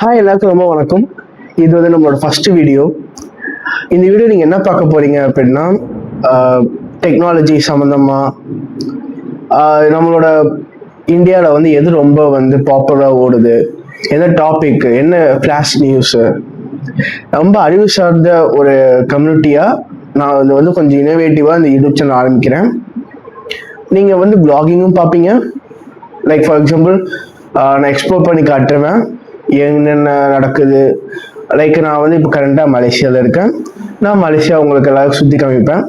Hi, எல்லாருக்கும் ரொம்ப வணக்கம். இது வந்து நம்மளோட ஃபர்ஸ்ட் வீடியோ. இந்த வீடியோ நீங்கள் என்ன பார்க்க போறீங்க அப்படின்னா, டெக்னாலஜி சம்மந்தமாக நம்மளோட இந்தியாவில் வந்து எது ரொம்ப வந்து பாப்புலராக ஓடுது, என்ன டாபிக், என்ன ஃப்ளாஷ் நியூஸு, ரொம்ப அறிவு சார்ந்த ஒரு கம்யூனிட்டியாக நான் இது வந்து கொஞ்சம் இனோவேட்டிவாக இந்த யூடியூப் சேனல் ஆரம்பிக்கிறேன். நீங்கள் வந்து பிளாகிங்கும் பார்ப்பீங்க. லைக் ஃபார் எக்ஸாம்பிள், நான் எக்ஸ்ப்ளோர் பண்ணி காட்டுவேன் என்னென்ன நடக்குது. லைக் நான் வந்து இப்போ கரண்டாக மலேசியாவில் இருக்கேன். நான் மலேசியா உங்களுக்கு எல்லாருக்கும் சுற்றி காமிப்பேன்.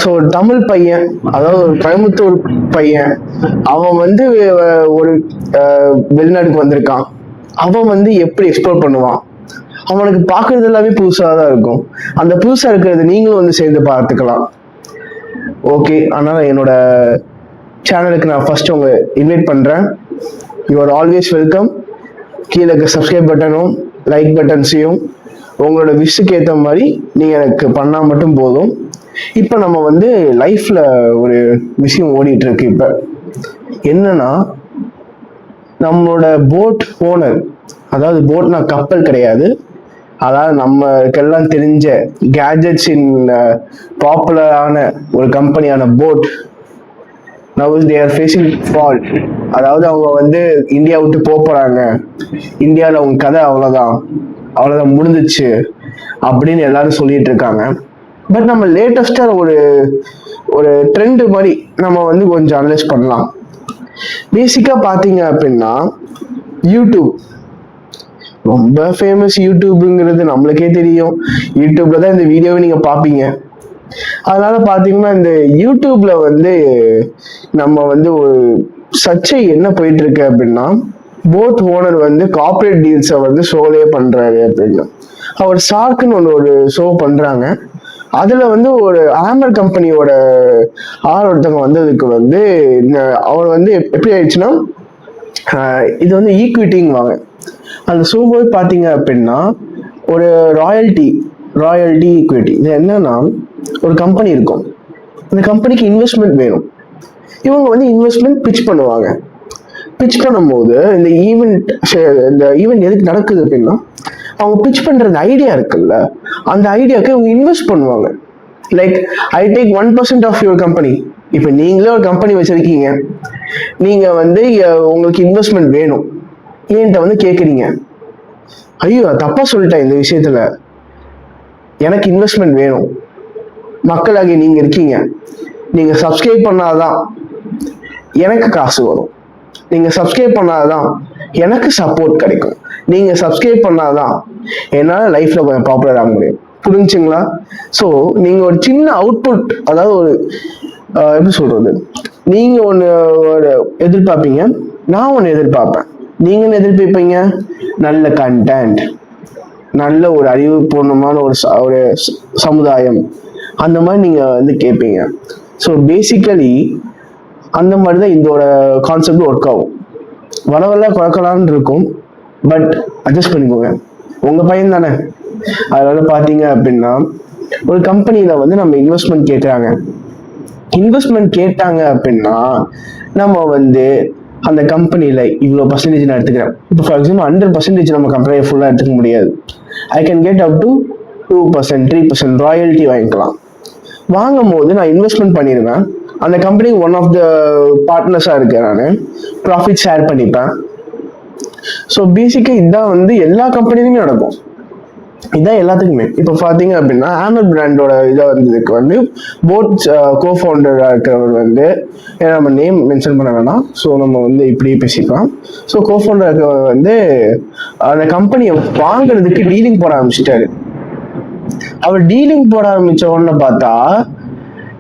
ஸோ ஒரு தமிழ் பையன், அதாவது ஒரு கோயம்புத்தூர் பையன், அவன் வந்து ஒரு வெளிநாட்டுக்கு வந்திருக்கான். அவன் வந்து எப்படி எக்ஸ்ப்ளோர் பண்ணுவான், அவனுக்கு பார்க்கறது எல்லாமே புதுசாக தான் இருக்கும். அந்த புதுசாக இருக்கிறது நீங்களும் வந்து சேர்ந்து பார்த்துக்கலாம். ஓகே, அதனால் என்னோட சேனலுக்கு நான் ஃபர்ஸ்ட் உங்களை இன்வைட் பண்ணுறேன். You are always welcome. கீழே இருக்க சப்ஸ்கிரைப் பட்டனும் லைக் பட்டன்ஸையும் உங்களோட விஷுக்கு ஏற்ற மாதிரி நீங்கள் எனக்கு பண்ணால் மட்டும் போதும். இப்போ நம்ம வந்து லைஃப்பில் ஒரு விஷயம் ஓடிட்டு இருக்கு. இப்போ என்னன்னா, நம்மளோட போட் ஓனர், அதாவது போட்னா கப்பல் கிடையாது, அதாவது நம்மளுக்கெல்லாம் தெரிஞ்ச கேஜெட்ஸின் பாப்புலரான ஒரு கம்பெனியான boat, now they are facing fault. அதாவது அவங்க வந்து இந்தியா விட்டு போறாங்க, இந்தியாவில் அவங்க கதை அவ்வளோதான் முடிஞ்சிச்சு அப்படின்னு எல்லாரும் சொல்லிட்டு இருக்காங்க. பட் நம்ம லேட்டஸ்டா ஒரு ட்ரெண்ட் மாதிரி நம்ம வந்து கொஞ்சம் அனலைஸ் பண்ணலாம். பேசிக்கா பாத்தீங்க அப்படின்னா, யூடியூப் ரொம்ப ஃபேமஸ். யூடியூப்ங்கிறது நம்மளுக்கே தெரியும். யூடியூப்ல தான் இந்த வீடியோவை நீங்க பாப்பீங்க. அதனால பாத்தீங்கன்னா, இந்த யூடியூப்ல வந்து நம்ம வந்து ஒரு சர்ச்சை என்ன போயிட்டு இருக்கு அப்படின்னா, போட் ஓனர் வந்து கார்பரேட் டீல்ஸை வந்து ஷோலே பண்றாரு அப்படின்னா, அவர் ஷார்க்குன்னு ஒரு ஷோ பண்றாங்க. அதுல வந்து ஒரு ஆமர் கம்பெனியோட ஒருத்தவங்க வந்ததுக்கு வந்து அவர் வந்து எப்படி ஆயிடுச்சுன்னா, இது வந்து ஈக்விட்டிங்குவாங்க. அந்த ஷோ போய் பாத்தீங்க அப்படின்னா, ஒரு ராயல்டி ஈக்விட்டி. இது என்னன்னா, ஒரு கம்பெனி இருக்கும், அந்த கம்பெனிக்கு இன்வெஸ்ட்மெண்ட் வேணும். இவங்க வந்து இன்வெஸ்ட்மெண்ட் பிச் பண்ணுவாங்க. பிச் பண்ணும்போது இந்த ஈவெண்ட் எதுக்கு நடக்குது அப்படின்னா, அவங்க பிச் பண்றது ஐடியா இருக்குல்ல, அந்த ஐடியாவுக்கு இவங்க இன்வெஸ்ட் பண்ணுவாங்க. Like I take 1% of your company. இப்போ நீங்களே ஒரு கம்பெனி வச்சிருக்கீங்க, நீங்க வந்து உங்களுக்கு இன்வெஸ்ட்மெண்ட் வேணும், என்கிட்ட வந்து கேட்குறீங்க. ஐயோ, தப்பா சொல்லிட்டேன் இந்த விஷயத்துல, எனக்கு இன்வெஸ்ட்மெண்ட் வேணும். மக்களாகிய நீங்க இருக்கீங்க, நீங்க சப்ஸ்கிரைப் பண்ணாதான் எனக்கு காசு வரும், நீங்க சப்ஸ்கிரைப் பண்ணாதான் எனக்கு சப்போர்ட் கிடைக்கும், நீங்க சப்ஸ்கிரைப் பண்ணாதான் என்னால லைஃப்ல கொஞ்சம் பாப்புலர் ஆக முடியும். புரிஞ்சுங்களா? ஸோ நீங்க ஒரு சின்ன அவுட்புட், அதாவது ஒரு எப்படி சொல்றது, நீங்க ஒன்று எதிர்பார்ப்பீங்க, நான் ஒன்று எதிர்பார்ப்பேன். நீங்க என்ன எதிர்பார்ப்பீங்க? நல்ல கண்டென்ட், நல்ல ஒரு அறிவுபூர்வமான ஒரு சமுதாயம், அந்த மாதிரி நீங்க வந்து கேட்பீங்க. ஸோ பேசிக்கலி அந்த மாதிரி தான் இதோட கான்செப்ட் ஒர்க் ஆகும். வரவெல்லாம் குழக்கலான்னு இருக்கும், பட் அட்ஜஸ்ட் பண்ணிக்கோங்க, உங்க பையன் தானே. அதனால பாத்தீங்க அப்படின்னா, ஒரு கம்பெனியில வந்து நம்ம இன்வெஸ்ட்மெண்ட் கேட்டாங்க அப்படின்னா, நம்ம வந்து அந்த கம்பெனியில இவ்வளோ பர்சன்டேஜ் நான் எடுத்துக்கிறேன். இப்போ ஃபார் எக்ஸாம்பிள் 100% நம்ம கம்பெனியை ஃபுல்லாக எடுத்துக்க முடியாது. I can get up to 2%, 3% royalty வாங்கிக்கலாம். வாங்கும் போது நான் இன்வெஸ்ட்மெண்ட் பண்ணிடுவேன், அந்த கம்பெனி ஒன் ஆஃப் த பார்ட்னர்ஸா இருக்கேன், நான் ப்ராஃபிட் ஷேர் பண்ணிப்பேன். ஸோ பேசிக்கா இதுதான் வந்து எல்லா கம்பெனிலுமே நடக்கும், இதுதான் எல்லாத்துக்குமே. இப்போ பார்த்தீங்க அப்படின்னா, ஆமர் பிராண்டோட இதை வந்ததுக்கு வந்து போட் கோஃபவுண்டராக இருக்கிறவர் வந்து, நம்ம நேம் மென்ஷன் பண்ண வேணாம், ஸோ நம்ம வந்து இப்படியே பேசிக்கலாம். ஸோ கோஃபவுண்டர் இருக்கிறவர் வந்து அந்த கம்பெனியை வாங்குறதுக்கு டீலிங் போட ஆரம்பிச்சிட்டாரு. அவர் டீலிங் போட ஆரம்பிச்ச உடனே பார்த்தா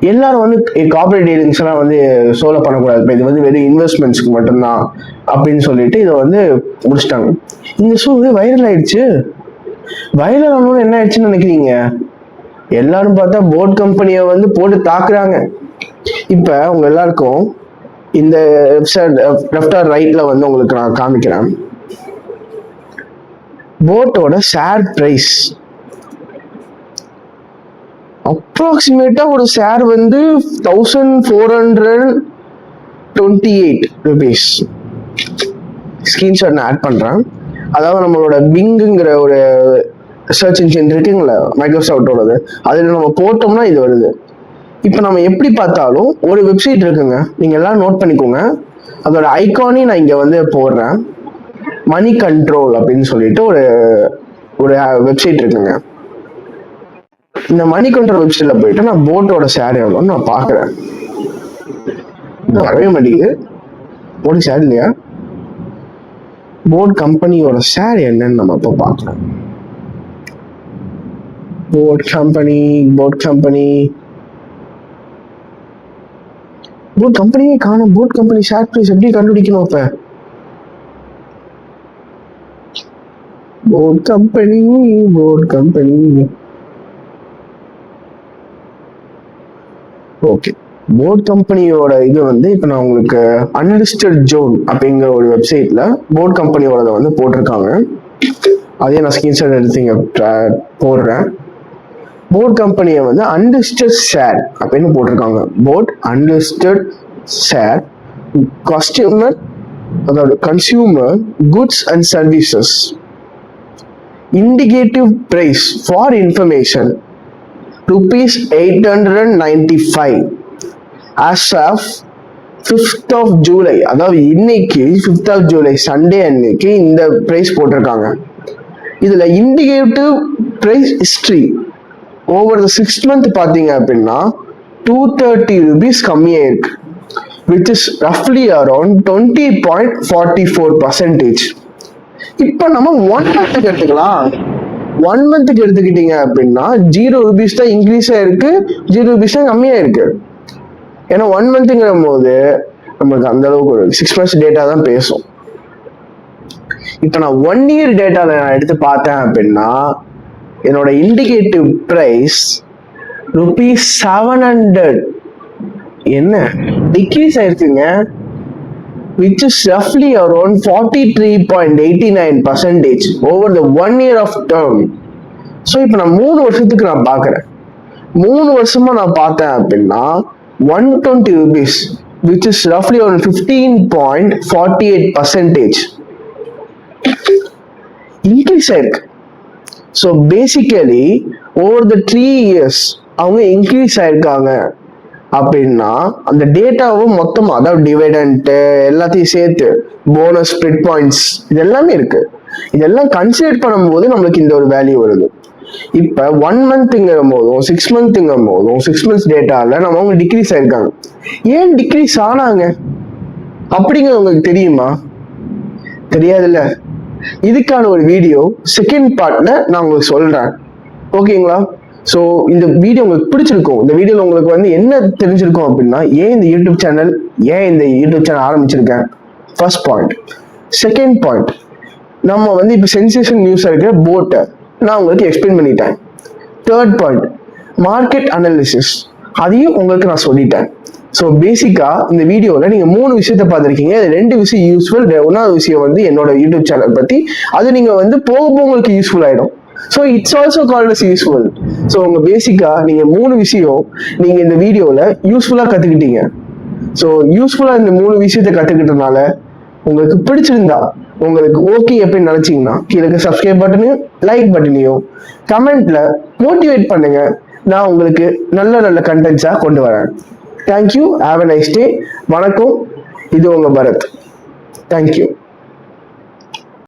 எல்லாரும் வந்து கார்பரேட் டீலிங்ஸ் எல்லாம் வந்து சோலோ பண்ணக்கூடாது, இது வந்து வெறும் இன்வெஸ்ட்மெண்ட்ஸ்க்கு மட்டும்தான் அப்படின்னு சொல்லிட்டு இதை வந்து முடிச்சிட்டாங்க. இந்த ஷோ வைரல் ஆயிடுச்சு. வைரல் ஆனோன்னு என்ன ஆயிடுச்சுன்னு நினைக்கிறீங்க? எல்லாரும் பார்த்தா போட் கம்பெனியை வந்து போட்டு தாக்குறாங்க. இப்ப உங்க எல்லாருக்கும் இந்த லெஃப்ட் ஆர் ரைட்ல வந்து உங்களுக்கு நான் காமிக்கிறேன். போட்டோட ஷேர் பிரைஸ் அப்ராக்சிமேட்டா ஒரு ஷேர் வந்து 1428 rupees. ஸ்கிரீன்ஷாட் நான் ஆட் பண்றேன். அதாவது நம்மளோட பிங்குங்கிற ஒரு சர்ச் இன்ஜின் இருக்குங்களா மைக்ரோசாஃப்டோடது, அதில் நம்ம போட்டோம்னா இது வருது. இப்போ நம்ம எப்படி பார்த்தாலும் ஒரு வெப்சைட் இருக்குங்க, நீங்க எல்லாம் நோட் பண்ணிக்கோங்க. அதோட ஐகானையும் நான் இங்க வந்து போடுறேன். மணி கண்ட்ரோல் அப்படின்னு சொல்லிட்டு ஒரு ஒரு வெப்சைட் இருக்குங்க. இந்த மணி கண்ட்ரோல் வெப்சைட்ல போயிட்டு நான் போட்டோட ஷேர் எவ்வளோன்னு நான் பாக்குறேன். வரவே மாட்டேங்குது. போர்டு ஷேர் இல்லையா? போர்டு கம்பெனியோட ஷேர் என்னன்னு நம்ம இப்போ பார்க்கலாம். போர்ட் கம்பெனியே காணும். போர்ட் கம்பெனி ஷேர் பிரைஸ் எப்படி கண்டுபிடிக்கணும்? அப்ப போர்ட் கம்பெனி ஓகே. போர்ட் கம்பெனியோட இது வந்து இப்போ நான் உங்களுக்கு அன்லிஸ்டட் ஜோன் அப்படிங்கிற ஒரு வெப்சைட்ல போர்ட் கம்பெனியோட வந்து போட்டிருக்காங்க. அதே நான் ஸ்கிரீன்ஷாட் எடுத்து இங்க போடுறேன். போர்ட் கம்பெனியை வந்து அன்லிஸ்டட் ஷேர் அப்படின்னு போட்டிருக்காங்க. போர்ட் அன்லிஸ்டட் ஷேர் கஸ்டமர், அதாவது consumer goods and services, indicative price for information ₹895 as of 5th of July. அதாவது இன்னைக்கு 5th of July சண்டே அன்னைக்கு இந்த பிரைஸ் போட்டிருக்காங்க. இதுல indicative price history over the 6 month பாத்தீங்க அப்படின்னா ₹230 கம்மியா இருக்கு, which is roughly around 20.44%. இப்ப நம்ம 1 month எடுத்துக்கலாம். 1 month எடுத்துக்கிட்டீங்க அப்படின்னா ₹0 தான் இன்க்ரீஸ் ஆயிருக்கு, ₹0 தான் கம்மியா இருக்கு. ஏன்னா 1 monthங்கிற போது நமக்கு அந்த அளவுக்கு ஒரு 6 months டேட்டா தான் பேசும். இப்ப நான் 1 year டேட்டால நான் எடுத்து பார்த்தேன் அப்படின்னா என்னோட இண்டிகேட்டிவ் பிரைஸ் ₹700 என்ன degrees ஆயிருக்குங்க, which is roughly around 43.89% over the 1 year of term. So இப்போ நான் 3 வருஷத்துக்கு நான் பார்க்குறேன். 3 வருஷமா நான் பார்த்தேன் அப்படின்னா ₹120, which is roughly around 15.48% increase ஆயிருக்கு. So basically over the 3 years அவங்க இன்க்ரீஸ் ஆயிருக்காங்க அப்படின்னா அந்த டேட்டாவும் மொத்தமா, அதாவது டிவைடண்ட் எல்லாத்தையும் சேர்த்து போனஸ், ஸ்பிரிட் பாயிண்ட்ஸ், இது எல்லாமே இருக்கு. இதெல்லாம் கன்சிடர் பண்ணும்போது நம்மளுக்கு இந்த ஒரு வேல்யூ வருது. இப்ப 1 monthங்கிற போதும் 6 monthங்கிற போதும் 6 months டேட்டால நம்ம அவங்க டிக்ரீஸ் ஆயிருக்காங்க. ஏன் டிக்ரீஸ் ஆனாங்க அப்படிங்கிறது உங்களுக்கு தெரியுமா? தெரியாதுல்ல. இதுக்கான ஒரு வீடியோ செகண்ட் பார்ட்ல நான் உங்களுக்கு சொல்றேன். ஓகேங்களா? ஸோ இந்த வீடியோ உங்களுக்கு பிடிச்சிருக்கும். இந்த வீடியோவில் உங்களுக்கு வந்து என்ன தெரிஞ்சிருக்கும் அப்படின்னா ஏன் இந்த யூடியூப் சேனல் ஆரம்பிச்சிருக்கேன், ஃபர்ஸ்ட் பாயிண்ட். செகண்ட் பாயிண்ட், நம்ம வந்து இப்போ சென்சேஷன் நியூஸாக இருக்கிற போட்டை நான் உங்களுக்கு எக்ஸ்பிளைன் பண்ணிட்டேன். தேர்ட் பாயிண்ட், மார்க்கெட் அனாலிசிஸ், அதையும் உங்களுக்கு நான் சொல்லிட்டேன். ஸோ பேசிக்கா இந்த வீடியோவில் நீங்கள் 3 விஷயத்த பார்த்துருக்கீங்க. அது 2 விஷயம் யூஸ்ஃபுல், 1வது விஷயம் வந்து என்னோட யூடியூப் சேனல் பற்றி. அது நீங்கள் வந்து போக உங்களுக்கு யூஸ்ஃபுல் ஆகிடும். So it's also called as useful. So உங்க பேசிக்கா நீங்க 3 விஷயம் நீங்க இந்த வீடியோல யூஸ்ஃபுல்லா கத்துக்கிட்டீங்க. ஸோ யூஸ்ஃபுல்லா இந்த 3 விஷயத்த கத்துக்கிட்டதுனால உங்களுக்கு பிடிச்சிருந்தா, உங்களுக்கு ஓகே அப்படின்னு நினைச்சீங்கன்னா கீழே சப்ஸ்கிரைப் பட்டனையும் லைக் பட்டனையும் கமெண்ட்ல மோட்டிவேட் பண்ணுங்க. நான் உங்களுக்கு நல்ல நல்ல கண்டென்ட்ஸா கொண்டு வரேன். Thank you. Have a nice day. வணக்கம். இது உங்க பரத். தேங்க்யூ.